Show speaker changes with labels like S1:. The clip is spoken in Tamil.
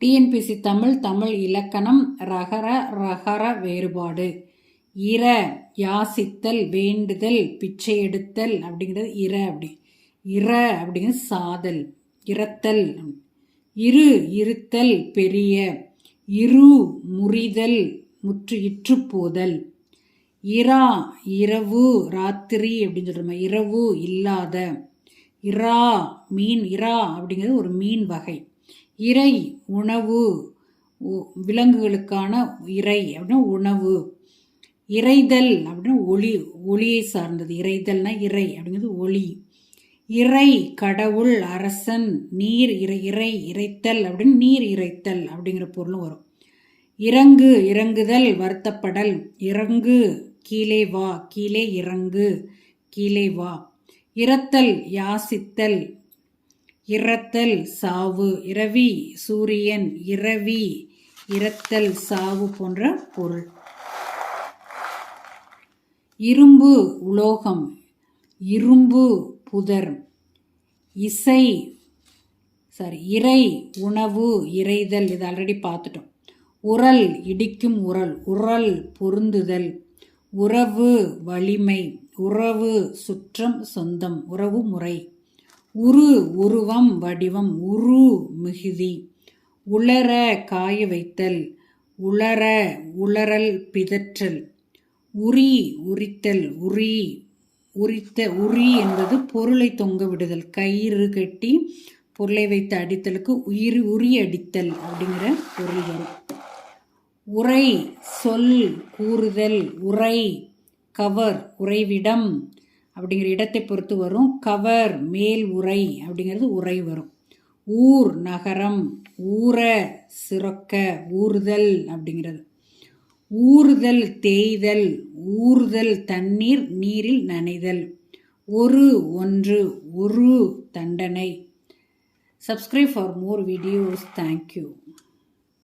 S1: டிஎன்பிஎஸ்சி தமிழ் இலக்கணம் ரகர ரகர வேறுபாடு. இர யாசித்தல், வேண்டுதல், பிச்சை எடுத்தல் அப்படிங்கிறது இர. இர அப்படிங்கிறது சாதல், இரத்தல். இருத்தல் பெரிய, முறிதல், இற்று போதல். இரா இரவு, ராத்திரி அப்படின்னு சொல்றோம். இரவு இல்லாத. இரா மீன், இரா அப்படிங்கிறது ஒரு மீன் வகை. இறை உணவு, விலங்குகளுக்கான இறை அப்படின்னா உணவு. இறைதல் அப்படின்னா ஒளியை சார்ந்தது. இறைதல்னா இறை அப்படிங்கிறது ஒளி. இறை கடவுள், அரசன். நீர் இறைத்தல் அப்படின்னு நீர் இறைத்தல் அப்படிங்கிற பொருளும் வரும். இறங்குதல், வருத்தப்படல். இறங்கு கீழே வா, கீழே இறங்கு, கீழே வா. இரத்தல் யாசித்தல், இரத்தல் சாவு. இரவி சூரியன், இரவி இரத்தல் சாவு போன்ற பொருள். இரும்பு உலோகம், இரும்பு புதர். இறை உணவு, இறைதல், இது ஆல்ரெடி பார்த்துட்டோம். உரல் இடிக்கும் உரல், உரல் பொருந்துதல். உறவு வலிமை, உறவு சுற்றம் சொந்தம், உறவு முறை. உருவம் வடிவம், மிகுதி. உலர காய வைத்தல், உலரல் பிதற்றல். உரித்தல், உரி என்பது பொருளை தொங்க விடுதல். கயிறு கட்டி பொருளை வைத்து அடித்தலுக்கு உரி அடித்தல் அப்படிங்கிற பொருள் வரும். உரை சொல் கூறுதல். உரை கவர், உறைவிடம் அப்படிங்கிற இடத்தை பொறுத்து வரும். கவர் மேல் உரை அப்படிங்கிறது உரை வரும். ஊர் நகரம், ஊற சிறக்க, ஊறுதல் அப்படிங்கிறது. ஊறுதல் தேய்தல், ஊறுதல் தண்ணீர், நீரில் நனைதல். ஒன்று, தண்டனை. Subscribe for more videos. Thank you.